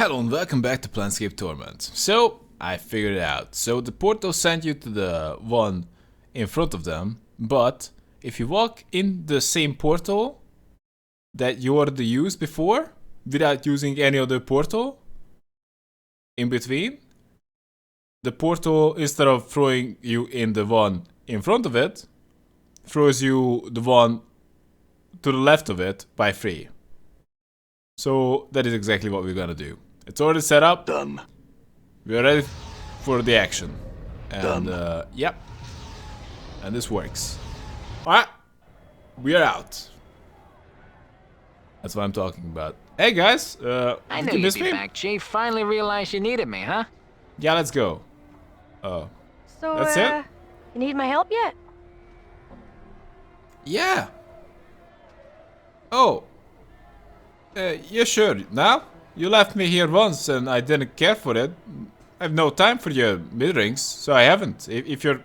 Hello and welcome back to Planescape Torment. So, I figured it out. So the portal sent you to the one in front of them, but if you walk in the same portal that you already used before, without using any other portal in between, the portal, instead of throwing you in the one in front of it, throws you the one to the left of it by 3. So that is exactly what we're gonna do. It's already set up. Done. We are ready for the action. And yep. And this works. Alright. We are out. That's what I'm talking about. Hey guys, I did knew you you'd miss be me? back, Chief. Finally realized you needed me, huh? Yeah, let's go. So, That's it? you need my help yet? Yeah. Oh. Yeah, sure. Now? You left me here once and I didn't care for it. I have no time for your mid-rings, so I haven't. If you're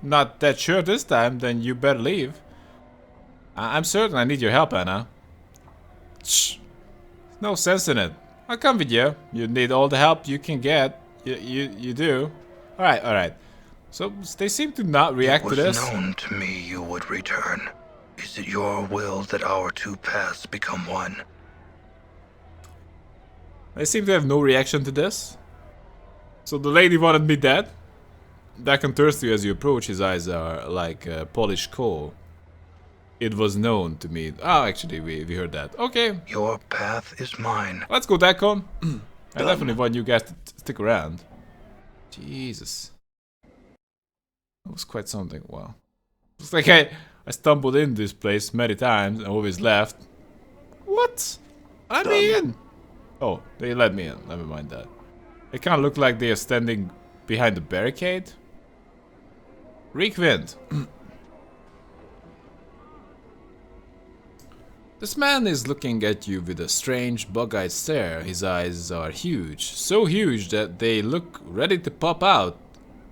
not that sure this time, then you better leave. I'm certain I need your help, Anna. Shh. No sense in it. I'll come with you. You need all the help you can get. You do. Alright. So, they seem to not react to this. It was known to me you would return. Is it your will that our two paths become one? They seem to have no reaction to this. So the lady wanted me dead. Dark and thirsty as you approach, his eyes are like polished coal. It was known to me. Oh, actually, we heard that. Okay, Your path is mine. let's go, Dacon. I definitely want you guys to stick around. Jesus. That was quite something. Wow. It's like I stumbled in this place many times and always left. What? Let me in. Oh, they let me in. Never mind that. They kind of look like they are standing behind the barricade. Reekwind. This man is looking at you with a strange bug-eyed stare. His eyes are huge. So huge that they look ready to pop out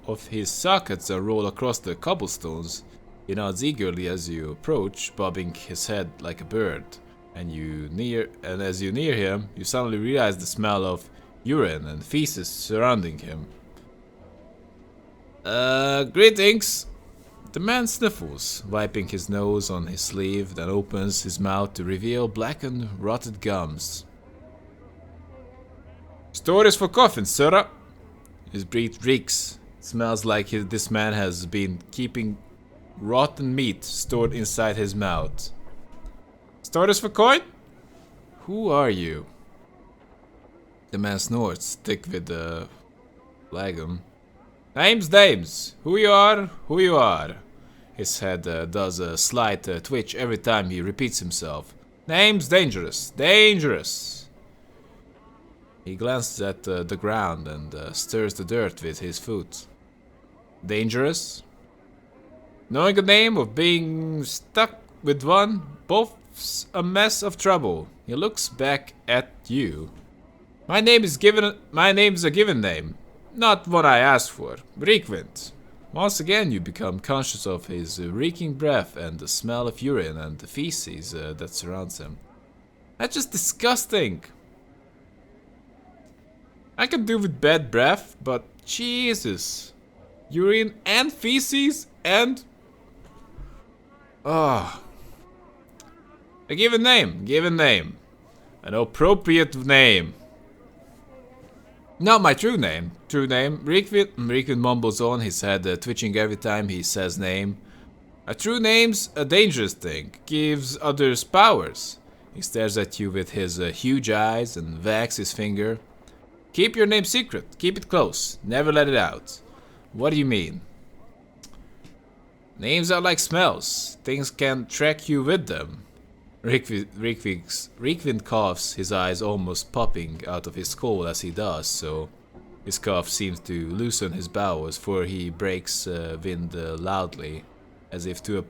of his sockets and roll across the cobblestones. He nods eagerly as you approach, bobbing his head like a bird. And as you near him, you suddenly realize the smell of urine and feces surrounding him. Greetings. The man sniffles, wiping his nose on his sleeve, then opens his mouth to reveal blackened, rotted gums. Stories for coffins, sir. His breath reeks. It smells like this man has been keeping rotten meat stored inside his mouth. Stories for coin? Who are you? The man snorts, thick with the phlegm. Names. Who you are. His head does a slight twitch every time he repeats himself. Name's dangerous. He glances at the ground and stirs the dirt with his foot. Dangerous? Knowing the name of being stuck with one, both's a mess of trouble. He looks back at you. My name's a given name, not one I asked for. Reekwind. Once again, you become conscious of his reeking breath and the smell of urine and the feces that surrounds him. That's just disgusting. I can do with bad breath, but Jesus, urine and feces and a given name. An appropriate name. Not my true name. Reekwind mumbles on, his head twitching every time he says name. A true name's a dangerous thing. Gives others powers. He stares at you with his huge eyes and wags his finger. Keep your name secret. Keep it close. Never let it out. What do you mean? Names are like smells. Things can track you with them. Reekwind coughs, his eyes almost popping out of his skull as he does so. His cough seems to loosen his bowels, for he breaks wind loudly, as if to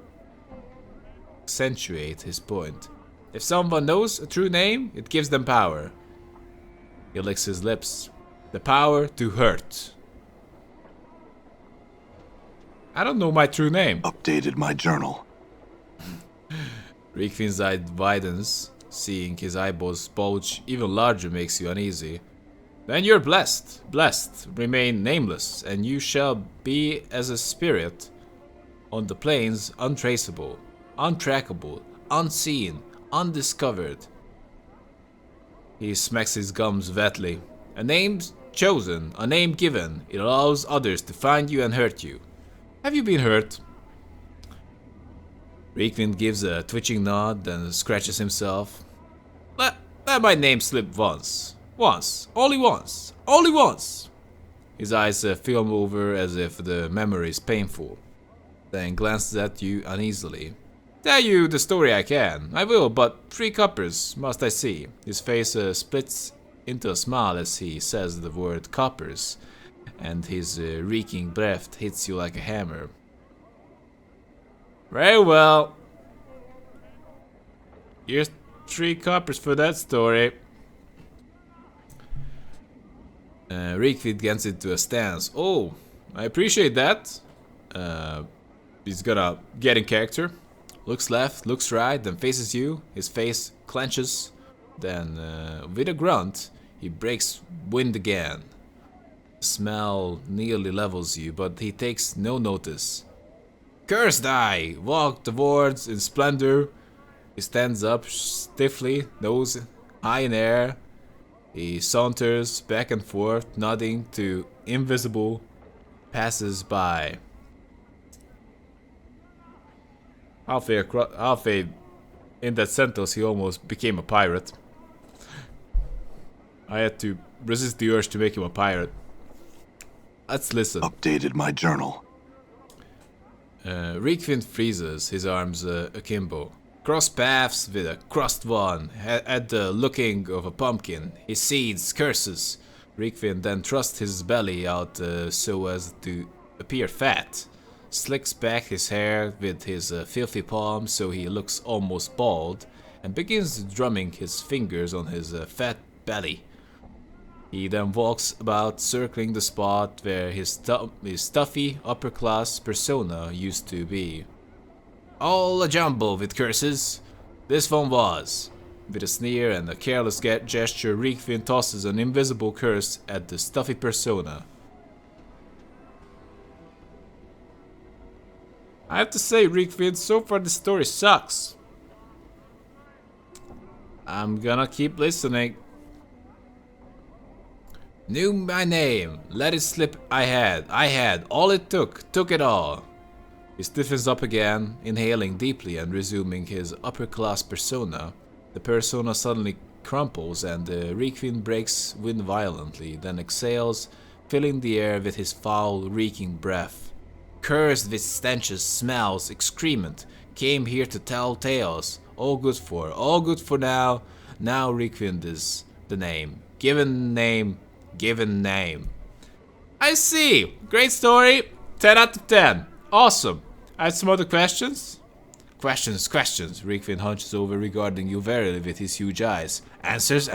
accentuate his point. If someone knows a true name, it gives them power. He licks his lips. The power to hurt. I don't know my true name. Updated my journal. Reekwind's eye widens. Seeing his eyeballs bulge even larger makes you uneasy. Then you're blessed. Blessed. Remain nameless, and you shall be as a spirit on the plains, untraceable, untrackable, unseen, undiscovered. He smacks his gums wetly. A name chosen, a name given. It allows others to find you and hurt you. Have you been hurt? Reekwind gives a twitching nod, then scratches himself. Let my name slip once. Once. Only once. Only once. His eyes film over as if the memory is painful. Then glances at you uneasily. Tell you the story I can. I will, but 3 coppers must I see. His face splits into a smile as he says the word coppers, and his reeking breath hits you like a hammer. Very well. Here's 3 coppers for that story. Reekwind gets into a stance. Oh, I appreciate that. He's gonna get in character. Looks left, looks right, then faces you. His face clenches. Then, with a grunt, he breaks wind again. The smell nearly levels you, but he takes no notice. Cursed eye! Walk towards in splendor. He stands up stiffly, nose high in air. He saunters back and forth, nodding to invisible passers-by. Halfway in that sentence, he almost became a pirate. I had to resist the urge to make him a pirate. Let's listen. Updated my journal. Reekwind freezes, his arms akimbo. Cross paths with a crossed one, at the looking of a pumpkin. He seeds, curses. Reekwind then thrusts his belly out so as to appear fat. Slicks back his hair with his filthy palm so he looks almost bald, and begins drumming his fingers on his fat belly. He then walks about, circling the spot where his stuffy upper-class persona used to be. All a jumble with curses. This one was. With a sneer and a careless gesture, Reekwind tosses an invisible curse at the stuffy persona. I have to say, Reekwind, so far the story sucks. I'm gonna keep listening. Knew my name. Let it slip. I had. All it took it all. He stiffens up again, inhaling deeply and resuming his upper-class persona. The persona suddenly crumples and Reekwind breaks wind violently, then exhales, filling the air with his foul, reeking breath. Cursed with stenches, smells, excrement, came here to tell tales. All good for now. Now Reekwind is the name. Given name. I see! Great story! 10 out of 10. Awesome. I have some other questions? Questions. Reekwind hunches over, regarding you warily with his huge eyes. Answers?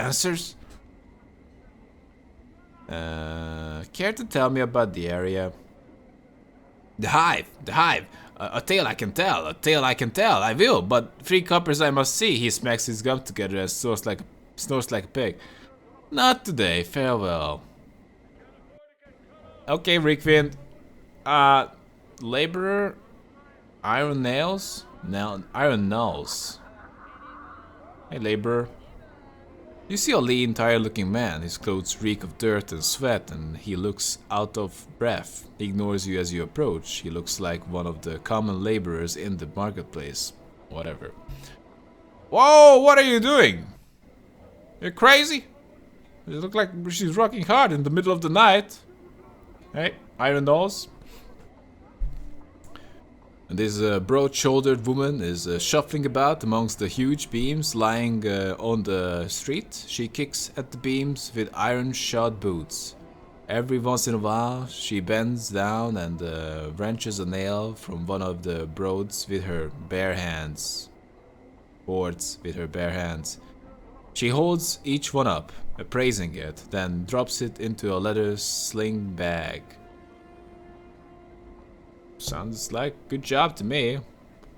Care to tell me about the area? The hive. A tale I can tell. I will, but 3 coppers I must see. He smacks his gums together and snores like a pig. Not today. Farewell. Okay, Reekwind. Laborer. Iron nails? Iron nails. Hey, laborer. You see a lean, tired-looking man. His clothes reek of dirt and sweat, and he looks out of breath. He ignores you as you approach. He looks like one of the common laborers in the marketplace. Whatever. Whoa, what are you doing? You're crazy? You look like she's rocking hard in the middle of the night. Hey, iron dolls. And this broad-shouldered woman is shuffling about amongst the huge beams lying on the street. She kicks at the beams with iron-shod boots. Every once in a while, she bends down and wrenches a nail from one of the boards with her bare hands. She holds each one up, appraising it, then drops it into a leather sling bag. Sounds like good job to me.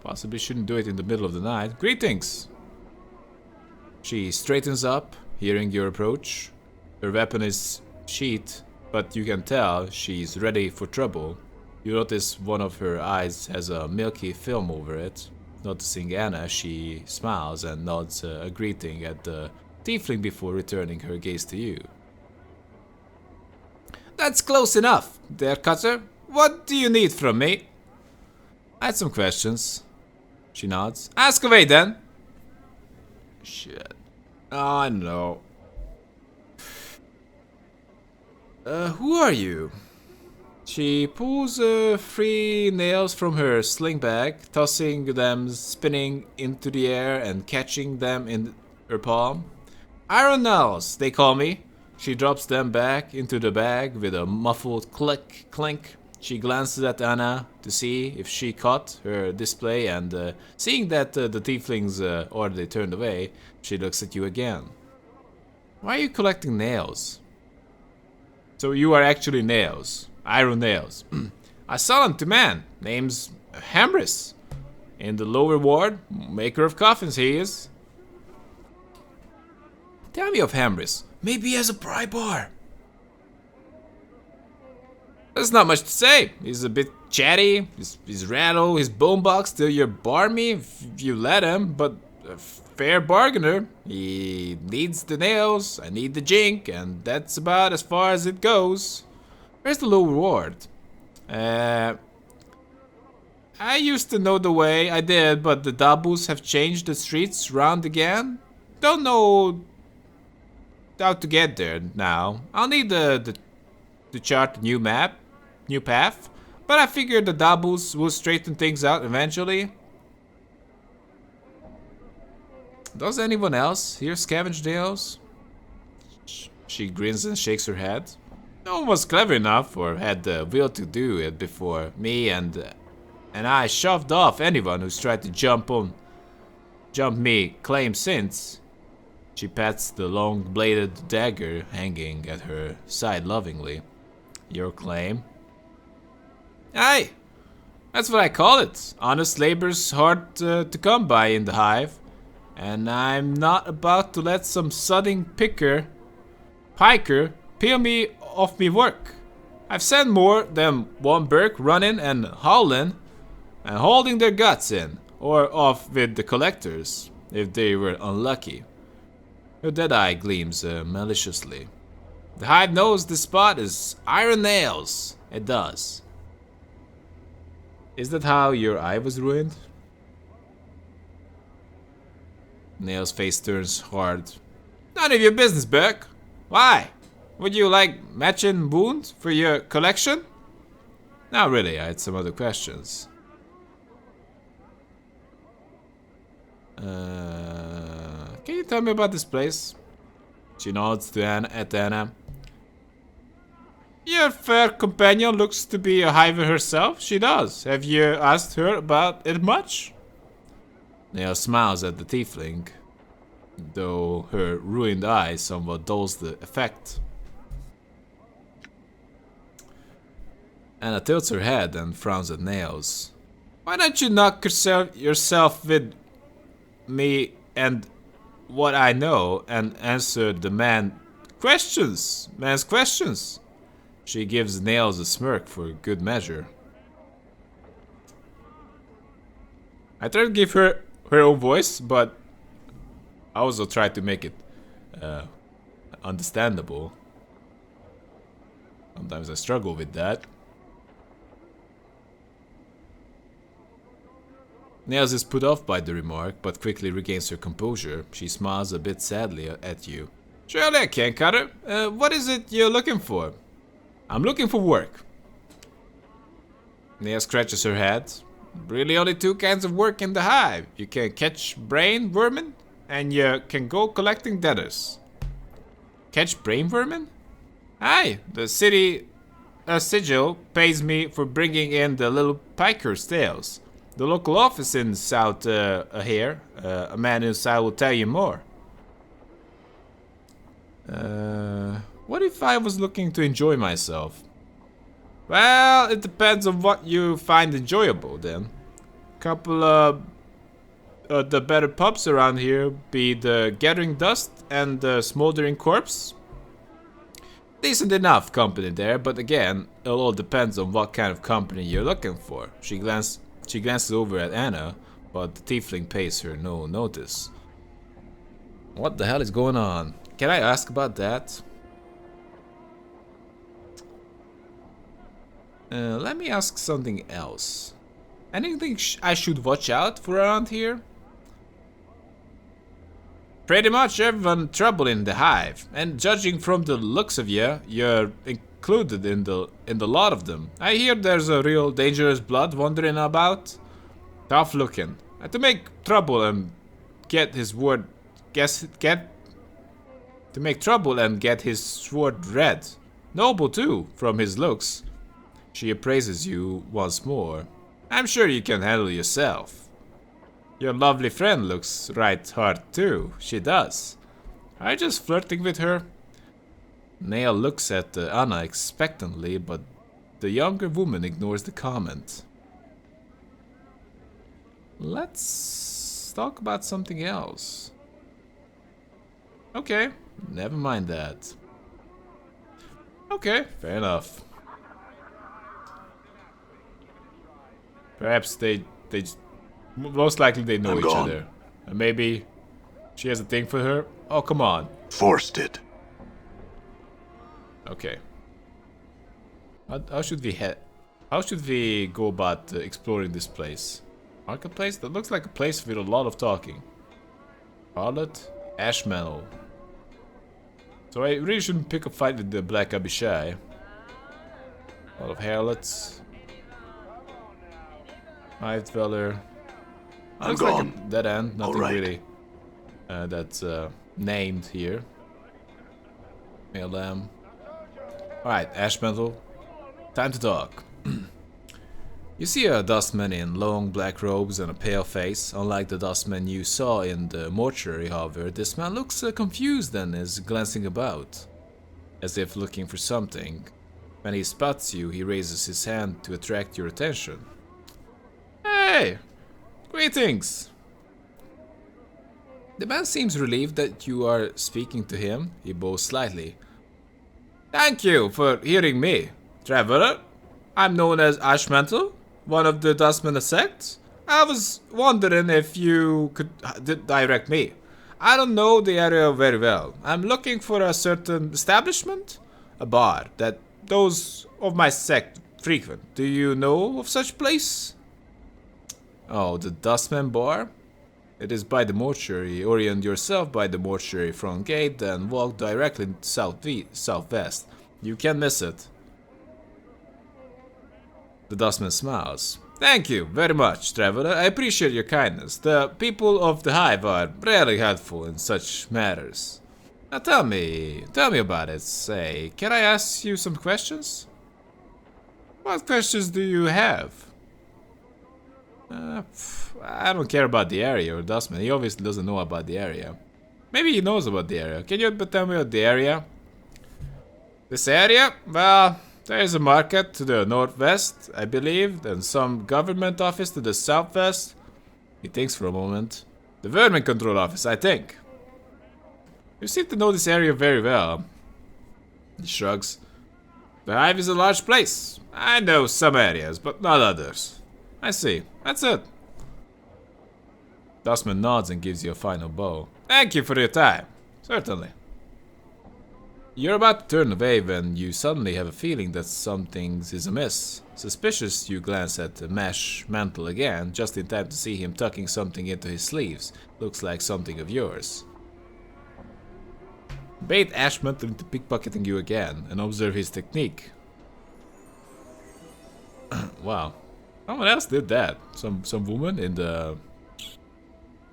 Possibly shouldn't do it in the middle of the night. Greetings! She straightens up, hearing your approach. Her weapon is sheathed, but you can tell she's ready for trouble. You notice one of her eyes has a milky film over it. Noticing Anna, she smiles and nods a greeting at the tiefling before returning her gaze to you. That's close enough, there, Cutter. What do you need from me? I had some questions. She nods. Ask away then. Shit. Oh, I know. Who are you? She pulls 3 nails from her sling bag, tossing them, spinning into the air and catching them in her palm. Iron nails, they call me. She drops them back into the bag with a muffled click, clink. She glances at Anna to see if she caught her display, and seeing that the tieflings already turned away, she looks at you again. Why are you collecting nails? So you are actually nails. Iron nails. I sell them to man. Name's Hamris. In the lower ward, maker of coffins he is. Tell me of Hamris. Maybe he has a pry bar. There's not much to say. He's a bit chatty. He's rattle. His bone box till you're barmy if you let him, but a fair bargainer. He needs the nails. I need the jink, and that's about as far as it goes. Where's the low reward? I used to know the way, I did, but the Dabus have changed the streets round again. Don't know how to get there now. I'll need to chart a new map, new path, but I figured the Dabus will straighten things out eventually. Does anyone else here scavenge nails? She grins and shakes her head. No one was clever enough or had the will to do it before me, and I shoved off anyone who's tried to jump me claim since. She pats the long-bladed dagger hanging at her side lovingly. Your claim? Aye, that's what I call it. Honest labor's hard to come by in the hive, and I'm not about to let some sudding piker peel me off me work. I've seen more than one Burke running and howling and holding their guts in, or off with the collectors, if they were unlucky. Her dead eye gleams maliciously. The hive knows this spot is iron nails. It does. Is that how your eye was ruined? Nail's face turns hard. None of your business, Burke. Why? Would you like matching wounds for your collection? Not really, I had some other questions. Can you tell me about this place? She nods to Anna. Your fair companion looks to be a hiver herself. She does. Have you asked her about it much? Nail smiles at the tiefling, though her ruined eye somewhat dulls the effect. Anna tilts her head and frowns at Nails. Why don't you knock yourself with me and what I know and answer the man's questions? She gives Nails a smirk for good measure. I try to give her her own voice, but I also try to make it understandable. Sometimes I struggle with that. Nails is put off by the remark, but quickly regains her composure. She smiles a bit sadly at you. Surely I can, Cutter. What is it you're looking for? I'm looking for work. Nails scratches her head. Really only 2 kinds of work in the hive. You can catch brain vermin, and you can go collecting debtors. Catch brain vermin? Aye, the city Sigil pays me for bringing in the little piker's tails. The local office in South here, a man inside will tell you more. What if I was looking to enjoy myself? Well, it depends on what you find enjoyable then. Couple of the better pubs around here be the Gathering Dust and the Smoldering Corpse. Decent enough company there, but again, it all depends on what kind of company you're looking for. She glances over at Anna, but the tiefling pays her no notice. What the hell is going on? Can I ask about that? Let me ask something else. Anything I should watch out for around here? Pretty much everyone in trouble in the hive, and judging from the looks of you, you're included in the lot of them. I hear there's a real dangerous blood wandering about. Tough looking. To make trouble and get his sword red. Noble too, from his looks. She appraises you once more. I'm sure you can handle yourself. Your lovely friend looks right hard too. She does. Are you just flirting with her? Nail looks at Anna expectantly, but the younger woman ignores the comment. Let's talk about something else. Okay, never mind that. Okay, fair enough. Perhaps they most likely they know each other. And maybe she has a thing for her. Oh, come on. Forced it. Okay. How should we go about exploring this place? Marketplace? That looks like a place with a lot of talking. Harlot? Ashmantle. So I really shouldn't pick a fight with the Black Abishai. A lot of harlots. Hive Dweller. Looks like a dead end. Nothing really that's named here. Male lamb. Alright, Ashmantle. Time to talk. You see a dustman in long black robes and a pale face. Unlike the dustman you saw in the mortuary, however, this man looks confused and is glancing about, as if looking for something. When he spots you, he raises his hand to attract your attention. Hey! Greetings! The man seems relieved that you are speaking to him. He bows slightly. Thank you for hearing me, traveler. I'm known as Ashmantle, one of the Dustman sect. I was wondering if you could direct me. I don't know the area very well. I'm looking for a certain establishment, a bar that those of my sect frequent. Do you know of such place? Oh, the Dustman bar? It is by the mortuary. Orient yourself by the mortuary front gate, then walk directly southwest. You can't miss it. The Dustman smiles. Thank you very much, traveler. I appreciate your kindness. The people of the hive are rarely helpful in such matters. Now tell me about it. Say, can I ask you some questions? What questions do you have? I don't care about the area or Dustman. He obviously doesn't know about the area. Maybe he knows about the area. Can you tell me about the area? This area? Well, there is a market to the northwest, I believe, and some government office to the southwest. He thinks for a moment. The Vermin control office, I think. You seem to know this area very well. He shrugs. The hive is a large place. I know some areas, but not others. I see. That's it. Dustman nods and gives you a final bow. Thank you for your time. Certainly. You're about to turn away when you suddenly have a feeling that something is amiss. Suspicious, you glance at the mesh mantle again, just in time to see him tucking something into his sleeves. Looks like something of yours. Bait Ashmantle into pickpocketing you again and observe his technique. Wow. Someone else did that. Some woman in the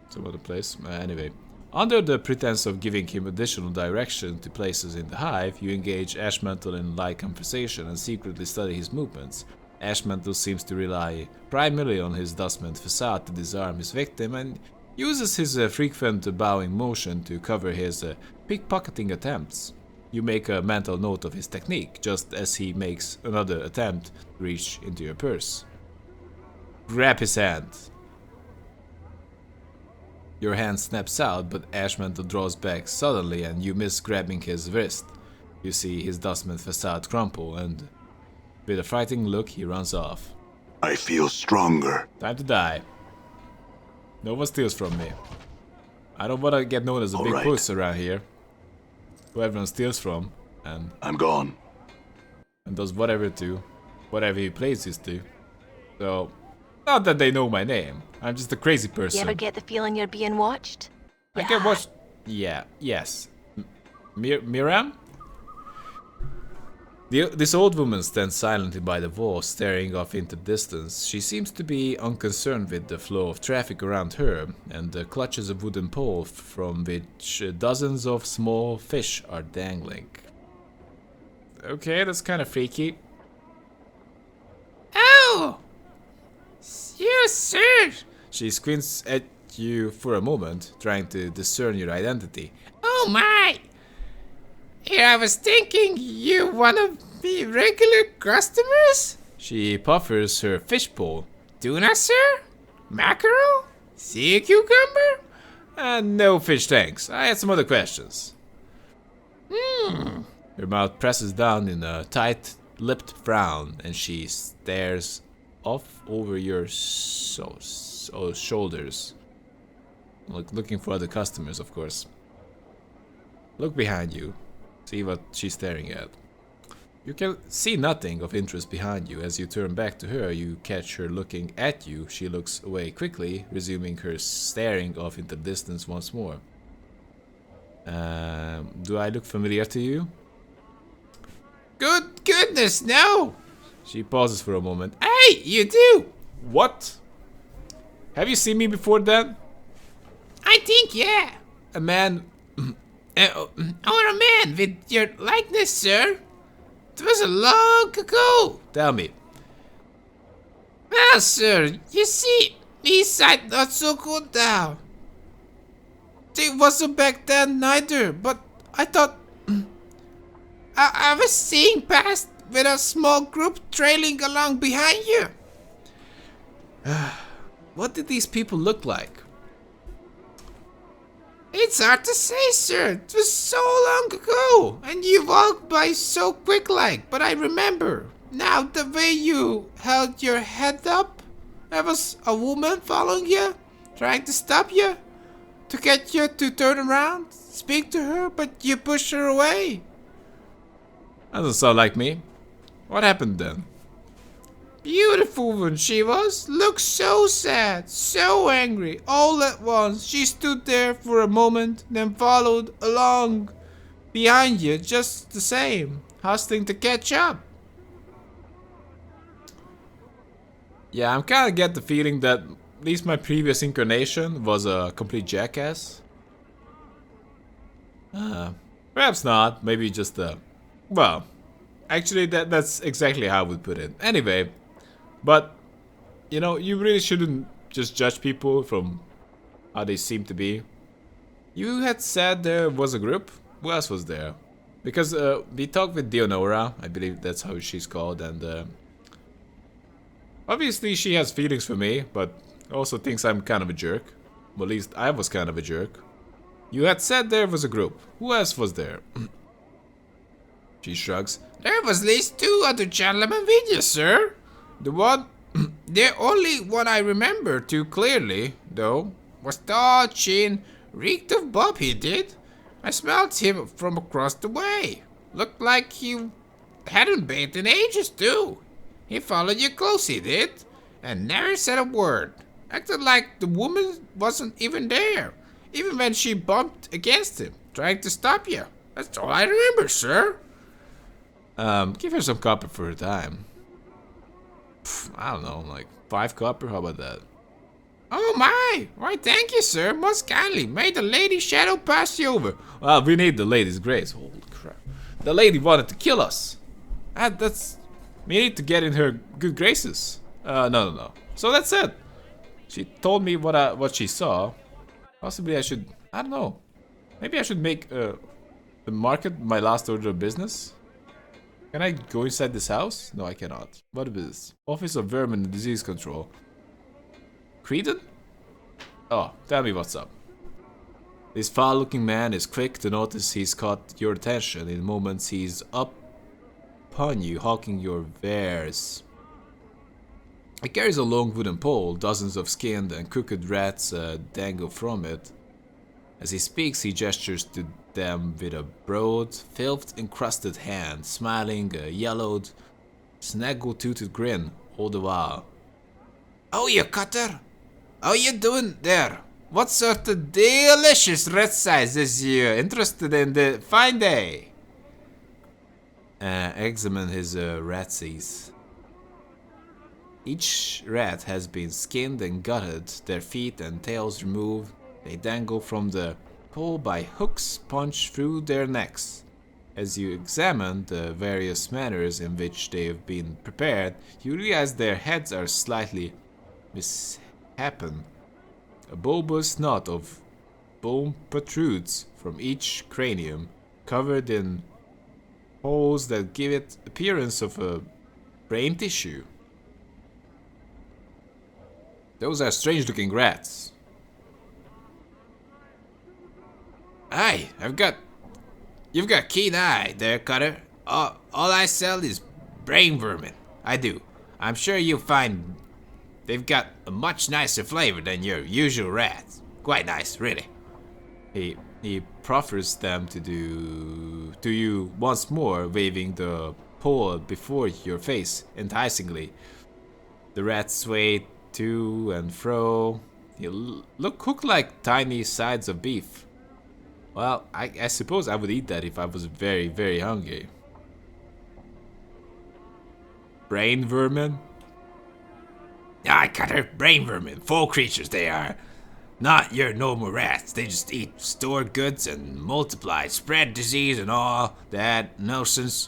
some other place. Anyway, under the pretense of giving him additional direction to places in the hive, you engage Ashmantle in light conversation and secretly study his movements. Ashmantle seems to rely primarily on his Dustman facade to disarm his victim and uses his frequent bowing motion to cover his pickpocketing attempts. You make a mental note of his technique, just as he makes another attempt to reach into your purse. Grab his hand. Your hand snaps out, but Ashmantle draws back suddenly and you miss grabbing his wrist. You see his Dustman facade crumple and with a frightened look he runs off. I feel stronger. Time to die. No one steals from me. I don't want to get known as a big puss around here. Who everyone steals from and I'm gone. And does whatever to, whatever he pleases to. So, not that they know my name. I'm just a crazy person. You ever get the feeling you're being watched? I get watched. Yeah, yes. Miram? This old woman stands silently by the wall, staring off into the distance. She seems to be unconcerned with the flow of traffic around her, and clutches a wooden pole from which dozens of small fish are dangling. Okay, that's kind of freaky. Oh! You, sir! She squints at you for a moment, trying to discern your identity. Oh my! Here I was thinking you wanna be regular customers? She puffers her fish pole. Tuna, sir? Mackerel? Sea cucumber? No fish, thanks. I had some other questions. Her mouth presses down in a tight-lipped frown, and she stares off over your shoulders. Looking for other customers, of course. Look behind you. See what she's staring at. You can see nothing of interest behind you. As you turn back to her, you catch her looking at you. She looks away quickly, resuming her staring off into the distance once more. Do I look familiar to you? Good goodness, no! She pauses for a moment. Hey, you do! What? Have you seen me before then? I think, yeah. A man... or a man with your likeness, sir. It was a long ago. Tell me. Well, sir, you see, me sight not so good now. It wasn't back then neither, but I thought... I was seeing past with a small group trailing along behind you. What did these people look like? It's hard to say, sir. It was so long ago, and you walked by so quick-like, but I remember. Now, the way you held your head up, there was a woman following you, trying to stop you, to get you to turn around, speak to her, but you pushed her away. That doesn't sound like me. What happened then? Beautiful one she was. Looked so sad, so angry. All at once, she stood there for a moment, then followed along behind you just the same, hustling to catch up. Yeah, I'm kinda get the feeling that at least my previous incarnation was a complete jackass. Perhaps not. Maybe just a... Well, actually that's exactly how I would put it. Anyway, but, you know, you really shouldn't just judge people from how they seem to be. You had said there was a group? Who else was there? Because we talked with Dionora, I believe that's how she's called, and obviously she has feelings for me, but also thinks I'm kind of a jerk. Well, at least I was kind of a jerk. You had said there was a group. Who else was there? She shrugs. There was at least 2 other gentlemen with you, sir. The only one I remember too clearly, though, was tall, chin, reeked of Bob, he did. I smelled him from across the way. Looked like he hadn't bathed in ages, too. He followed you close, he did, and never said a word. Acted like the woman wasn't even there, even when she bumped against him, trying to stop you. That's all I remember, sir. Give her some copper for her time. I don't know, like 5 copper, how about that? Oh my! Why, thank you, sir, most kindly. May the lady shadow pass you over. Well, we need the lady's grace. Holy crap. The lady wanted to kill us. That's... We need to get in her good graces. No. So that's it. She told me what she saw. Possibly I should... I don't know. Maybe I should make the market my last order of business. Can I go inside this house? No, I cannot. What is this? Office of Vermin and Disease Control. Creedon? Oh, tell me what's up. This foul-looking man is quick to notice he's caught your attention. In moments he's up upon you, hawking your wares. He carries a long wooden pole, dozens of skinned and cooked rats dangle from it. As he speaks, he gestures to them with a broad, filth-encrusted hand, smiling a yellowed, snaggle-toothed grin all the while. "Oh, you cutter! How you doing there? What sort of delicious rat size is you interested in the fine day?" Examine his ratsies. Each rat has been skinned and gutted, their feet and tails removed. They dangle from the pole by hooks punched through their necks. As you examine the various manners in which they have been prepared, you realize their heads are slightly misshapen. A bulbous knot of bone protrudes from each cranium, covered in holes that give it appearance of a brain tissue. Those are strange-looking rats. "Aye, you've got keen eye there, Cutter. All I sell is brain vermin. I do. I'm sure you'll find they've got a much nicer flavor than your usual rats. Quite nice, really." He proffers them to you once more, waving the pole before your face enticingly. The rats sway to and fro. They look cooked like tiny sides of beef. Well, I suppose I would eat that if I was very, very hungry. Brain vermin? Aye, Cutter, brain vermin. Foul creatures they are. Not your normal rats. They just eat stored goods and multiply, spread disease and all that nonsense.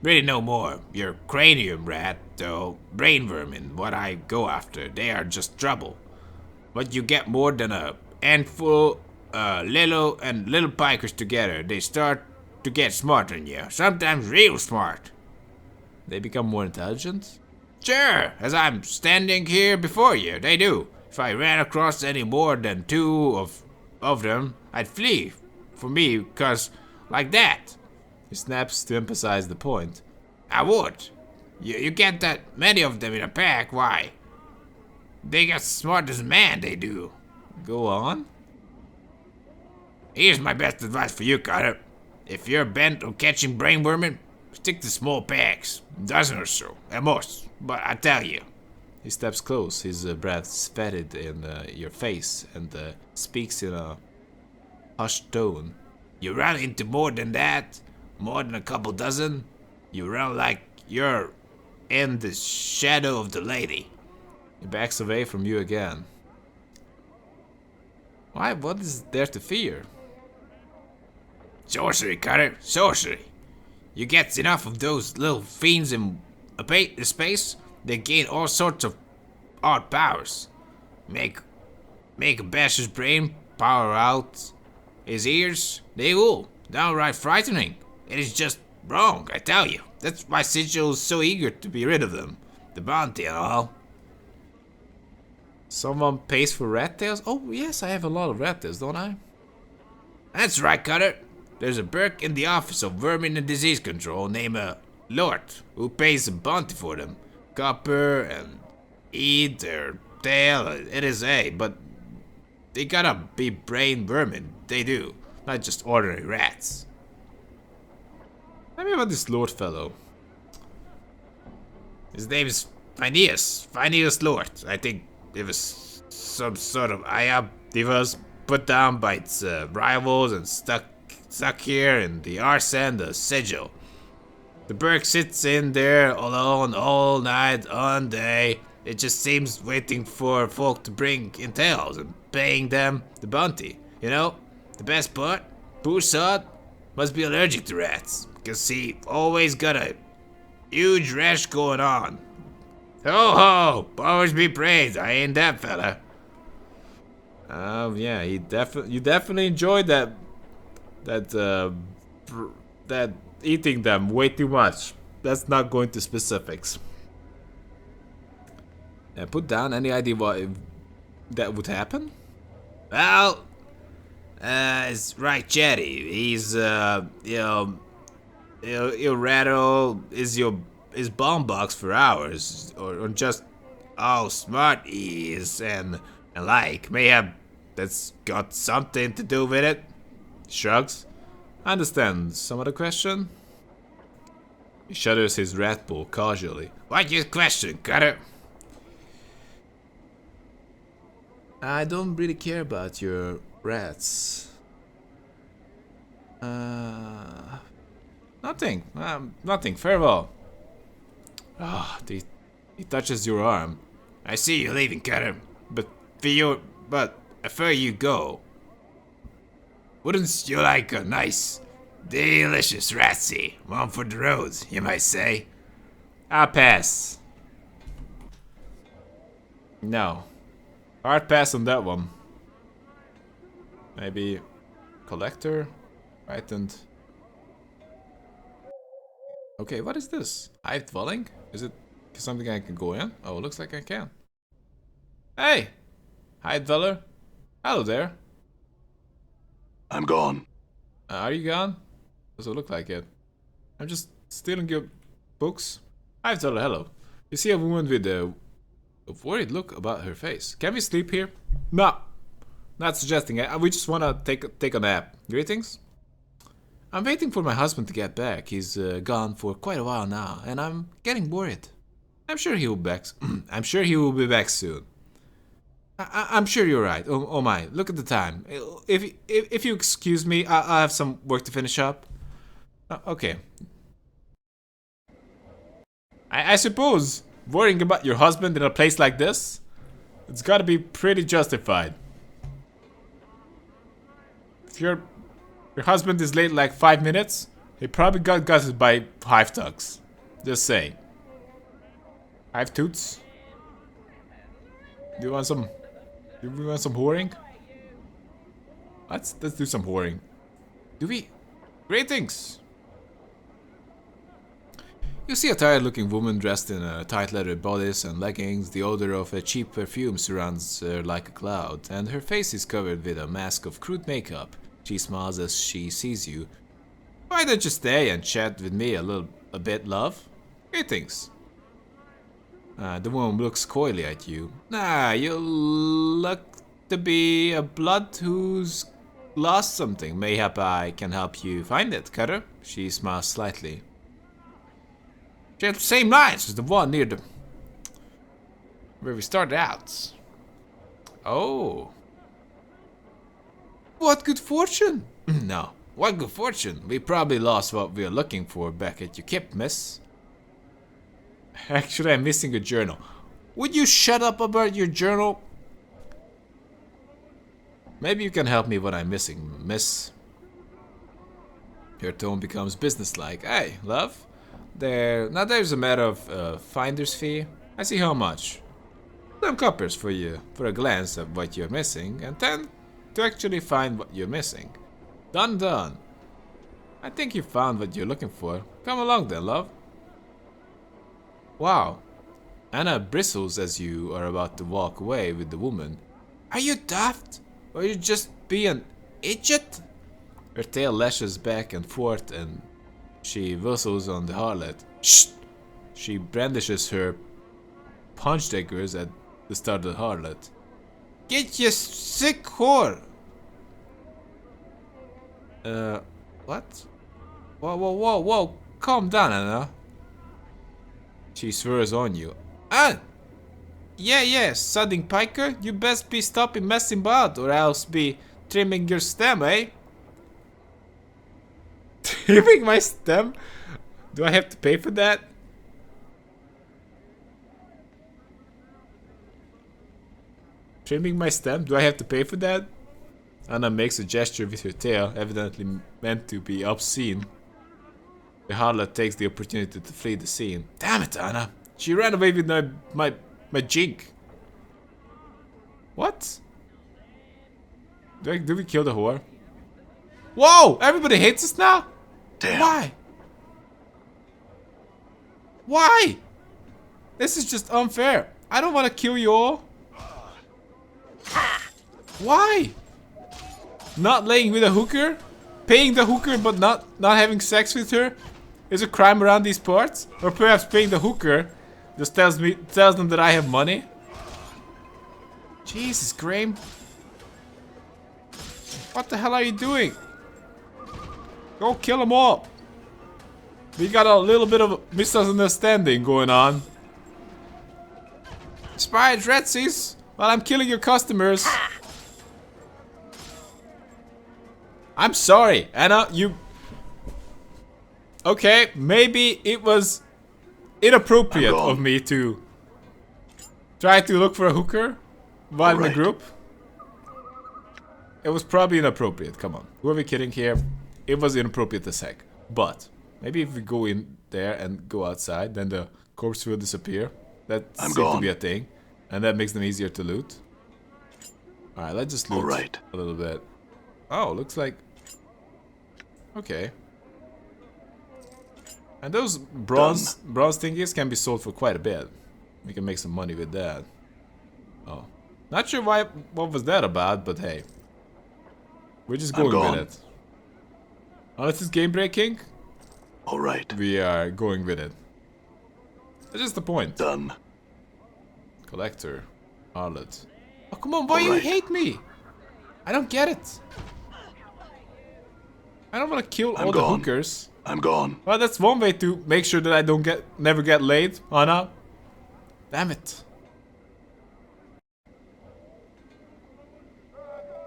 Really no more. Your cranium rat, though, brain vermin, what I go after, they are just trouble. But you get more than a handful, little pikers together. They start to get smart on you, sometimes real smart. They become more intelligent? Sure, as I'm standing here before you, they do. If I ran across any more than two of them, I'd flee for me, 'cause like that. He snaps to emphasize the point. I would. You get that many of them in a pack, why? They get smart as a man, they do. Go on. Here's my best advice for you, Carter. If you're bent on catching brain vermin, stick to small packs, a dozen or so, at most. But I tell you. He steps close, his breath spatted in your face, and speaks in a hushed tone. You run into more than that, more than a couple dozen. You run like you're in the shadow of the lady. He backs away from you again. Why? What is there to fear? Sorcery, Cutter, sorcery. You get enough of those little fiends in a space, they gain all sorts of odd powers. Make a basher's brain power out his ears. They will. Downright frightening. It is just wrong, I tell you. That's why Sigil is so eager to be rid of them. The bounty and all. Someone pays for rat tails? Oh yes, I have a lot of rat tails, don't I? That's right, Cutter. There's a Burke in the Office of Vermin and Disease Control named Lord, who pays a bounty for them. Copper and eat their tail, it is but they gotta be brain vermin, they do, not just ordinary rats. Tell me about this Lord fellow. His name is Phineas Lord. I think it was some sort of ayah. He was put down by its rivals and stuck here in the arsen, the Sigil. The Burke sits in there alone all night, all day. It just seems waiting for folk to bring in tales and paying them the bounty. You know, the best part? Pusat must be allergic to rats, because he always got a huge rash going on. Ho ho! Powers be praised, I ain't that fella. Yeah, you definitely enjoyed that eating them way too much. Let's not go into specifics. Put down any idea what that would happen? Well, It's right, Jetty. He's, he'll rattle his bomb box for hours, or just how smart he is, and like, mayhap that's got something to do with it. Shrugs. I understand some of the question. He shudders his rat bull casually. What's your question, Cutter? I don't really care about your rats. Nothing. Nothing. Farewell. Ah, he touches your arm. I see you leaving, Cutter. But before you go, wouldn't you like a nice, delicious ratsy? One for the road, you might say. I'll pass. No. Hard pass on that one. Maybe collector? Frightened. Okay, what is this? Hive dwelling? Is it something I can go in? Oh, looks like I can. Hey! Hive dweller. Hello there. I'm gone. Are you gone? Doesn't look like it. I'm just stealing your books. Hive dweller, hello. You see a woman with a worried look about her face. Can we sleep here? No. Not suggesting it. We just wanna take a nap. Greetings? I'm waiting for my husband to get back. He's gone for quite a while now, and I'm getting worried. I'm sure he will be back. I'm sure he will be back soon. I'm sure you're right. Oh my! Look at the time. If you excuse me, I'll have some work to finish up. Okay. I suppose worrying about your husband in a place like this, it's got to be pretty justified. If your husband is late like 5 minutes, he probably got gutted by hive tugs. Just saying. Hive toots? Do you want some whoring? Let's do some whoring. Greetings! You see a tired-looking woman dressed in a tight leather bodice and leggings. The odor of a cheap perfume surrounds her like a cloud, and her face is covered with a mask of crude makeup. She smiles as she sees you. Why don't you stay and chat with me a bit, love? Greetings. The woman looks coyly at you. Nah, you look to be a blood who's lost something. Mayhap I can help you find it, Cutter. She smiles slightly. She has the same lines as the one near where we started out. Oh. What good fortune? No. What good fortune? We probably lost what we are looking for back at your kip, miss. Actually, I'm missing a journal. Would you shut up about your journal? Maybe you can help me what I'm missing, miss. Her tone becomes businesslike. Hey, love. There's a matter of finder's fee. I see how much. Some coppers for you, for a glance at what you're missing, and 10 to actually find what you're missing. Done. I think you found what you're looking for. Come along then, love. Wow. Anna bristles as you are about to walk away with the woman. Are you daft? Or you just be an idiot? Her tail lashes back and forth and she whistles on the harlot. Shh! She brandishes her punch daggers at the startled harlot. Get you sick whore! What? Whoa, calm down, Anna. She swears on you. Yeah, sodding piker, you best be stopping messing about or else be trimming your stem, eh? Trimming my stem? Do I have to pay for that? Trimming my stem? Do I have to pay for that? Anna makes a gesture with her tail, evidently meant to be obscene. The harlot takes the opportunity to flee the scene. Damn it, Anna! She ran away with my jink. What? Do we kill the whore? Whoa! Everybody hates us now? Damn. Why? This is just unfair. I don't want to kill you all. Why? Not laying with a hooker? Paying the hooker but not having sex with her is a crime around these parts? Or perhaps paying the hooker just tells them that I have money? Jesus, Graham. What the hell are you doing? Go kill them all. We got a little bit of a misunderstanding going on. Spy Dretsies while I'm killing your customers. I'm sorry, Anna, you... Okay, maybe it was inappropriate of me to try to look for a hooker while in the group. It was probably inappropriate, come on. Who are we kidding here? It was inappropriate as heck. But, maybe if we go in there and go outside, then the corpse will disappear. That seems to be a thing. And that makes them easier to loot. Alright, let's just loot a little bit. Oh, looks like... Okay. And those bronze thingies can be sold for quite a bit. We can make some money with that. Oh. Not sure what was that about, but hey. We're just going with it. Unless it's game breaking. Alright. We are going with it. That's just the point. Done. Collector. Harlot. Oh, come on, why you hate me? I don't get it. I don't want to kill all the hookers. I'm gone. Well, that's one way to make sure that I don't never get laid, Anna. Damn it.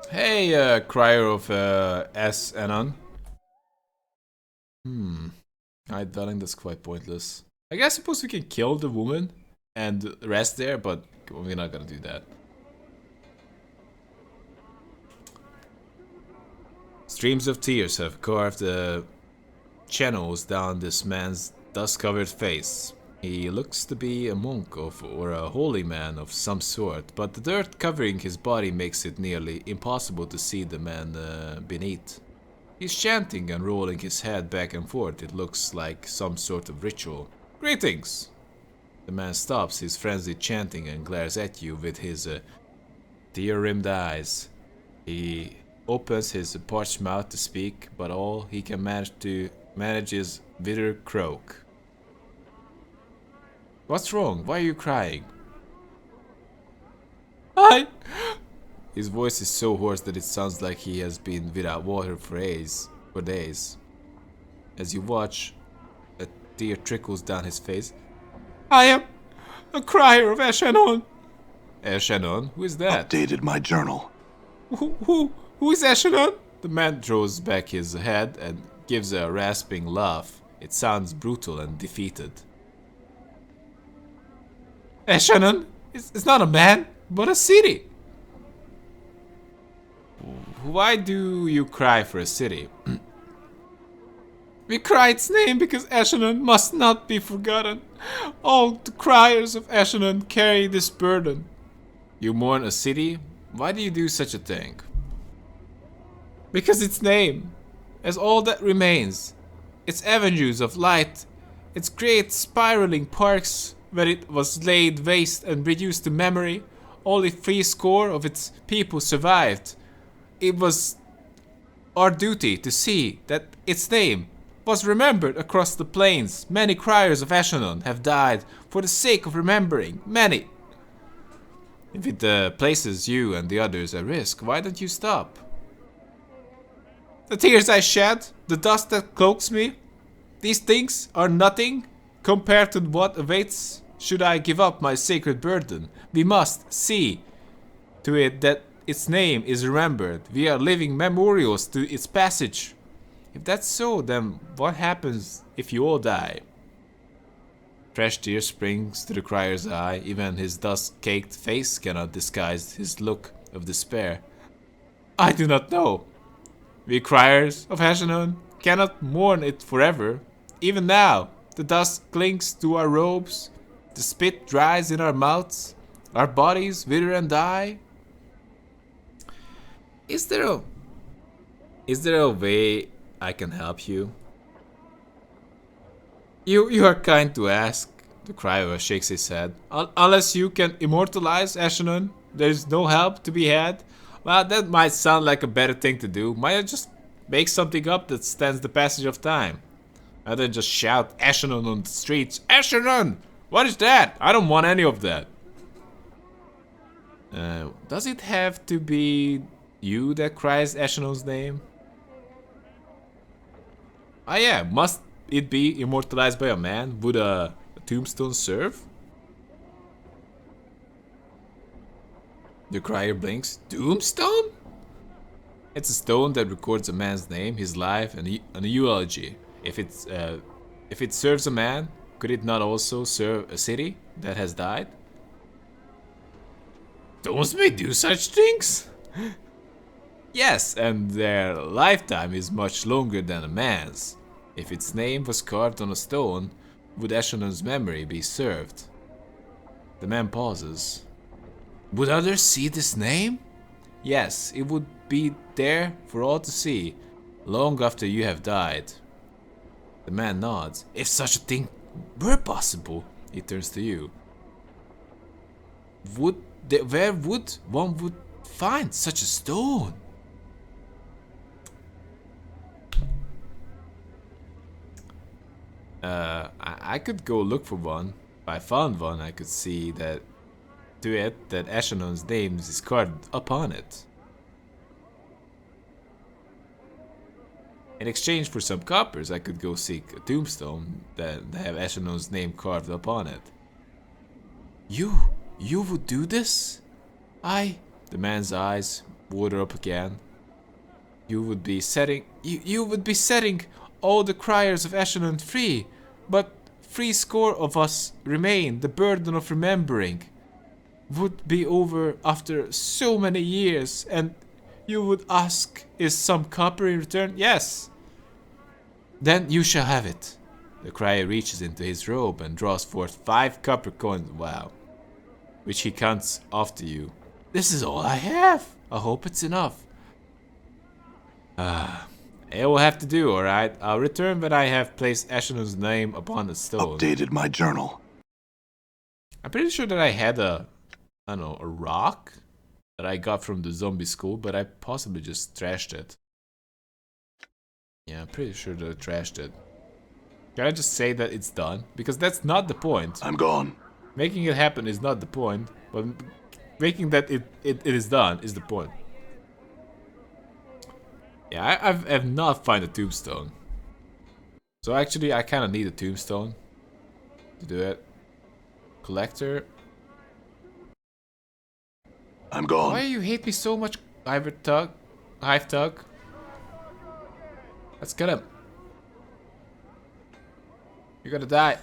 Hey, crier of S. Anon. Alright, darling, that's quite pointless. I suppose we can kill the woman and rest there, but we're not gonna do that. Streams of tears have carved channels down this man's dust-covered face. He looks to be a monk or a holy man of some sort, but the dirt covering his body makes it nearly impossible to see the man beneath. He's chanting and rolling his head back and forth. It looks like some sort of ritual. Greetings! The man stops his frenzied chanting and glares at you with his tear-rimmed eyes. He opens his parched mouth to speak, but all he can manage is bitter croak. What's wrong? Why are you crying? His voice is so hoarse that it sounds like he has been without water for days. As you watch, a tear trickles down his face. I am a crier of Eshanon. Eshanon? Who is that? Updated my journal. Who is Eshanon? The man throws back his head and gives a rasping laugh. It sounds brutal and defeated. Eshanon is not a man, but a city. Why do you cry for a city? We cry its name because Eshanon must not be forgotten. All the criers of Eshanon carry this burden. You mourn a city? Why do you do such a thing? Because its name is all that remains. Its avenues of light, its great spiraling parks where it was laid waste and reduced to memory, only 70 of its people survived. It was our duty to see that its name was remembered across the plains. Many criers of Eshanon have died for the sake of remembering. Many. If it places you and the others at risk, why don't you stop? The tears I shed, the dust that cloaks me, these things are nothing compared to what awaits should I give up my sacred burden. We must see to it that its name is remembered. We are living memorials to its passage. If that's so, then what happens if you all die? Fresh tear springs to the crier's eye. Even his dust-caked face cannot disguise his look of despair. I do not know. We criers of Eshanon cannot mourn it forever. Even now, the dust clings to our robes. The spit dries in our mouths. Our bodies wither and die. Is there a way I can help you? You are kind to ask. The crier shakes his head. Unless you can immortalize Eshanon, there is no help to be had. Well, that might sound like a better thing to do. Might I just make something up that stands the passage of time? Rather than just shout Ashenon on the streets. Ashenon! What is that? I don't want any of that. Does it have to be you that cries Ashenon's name? Ah yeah, must it be immortalized by a man? Would a tombstone serve? The crier blinks. Tombstone? It's a stone that records a man's name, his life, and an eulogy. If it serves a man, could it not also serve a city that has died? Stones may do such things? Yes, and their lifetime is much longer than a man's. If its name was carved on a stone, would Ashenon's memory be served? The man pauses. Would others see this name? Yes, it would be there for all to see, long after you have died. The man nods. If such a thing were possible, he turns to you. Where would one find such a stone? I could go look for one. If I found one, I could see that that Ashenon's name is carved upon it. In exchange for some coppers, I could go seek a tombstone that have Ashenon's name carved upon it. You would do this? The man's eyes water up again. You would be setting all the criers of Ashenon free, but 70 of us remain. The burden of remembering would be over after so many years, and you would ask, is some copper in return? Yes. Then you shall have it. The crier reaches into his robe and draws forth 5 copper coins. Wow. Which he counts off to you. This is all I have. I hope it's enough. It will have to do, alright? I'll return when I have placed Ashenon's name upon the stone. Updated my journal. I'm pretty sure that I had a rock that I got from the zombie school, but I possibly just trashed it. Yeah, I'm pretty sure that I trashed it. Can I just say that it's done? Because that's not the point. I'm gone. Making it happen is not the point, but making that it is done is the point. Yeah, I've not found a tombstone. So actually, I kind of need a tombstone to do it. Collector. I'm gone. Why you hate me so much, Hive Tug? Let's get him. You're gonna die.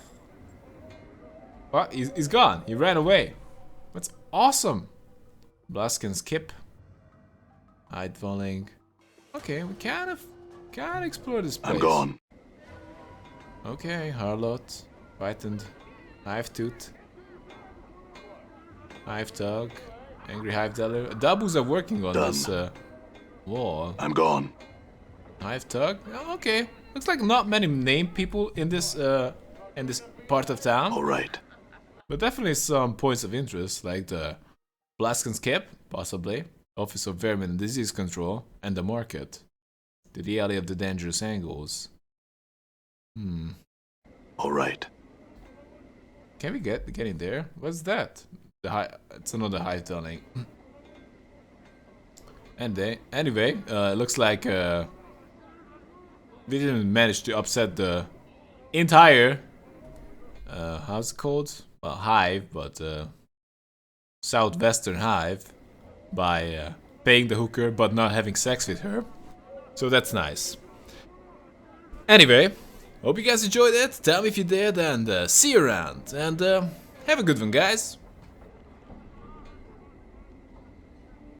What? He's gone. He ran away. That's awesome. Blaskin's Kip. Hide Dwelling. Okay, we kind of explore this place. I'm gone. Okay, Harlot, Frightened, Hive Tooth, Hive Tug, Angry Hive Dealer. Dabus are working on this wall. I'm gone. Hive Tug. Oh, okay, looks like not many named people in this part of town. All right. But definitely some points of interest, like the Blaskin's Kip, possibly. Office of Vermin and Disease Control, and the Market. The Alley of the Dangerous Angles. Alright. Can we get in there? What's that? It's another hive tunnel. Anyway, it looks like we didn't manage to upset the entire how's it called? Well, hive, but southwestern hive by paying the hooker but not having sex with her. So that's nice. Anyway, hope you guys enjoyed it. Tell me if you did, and see you around. And have a good one, guys.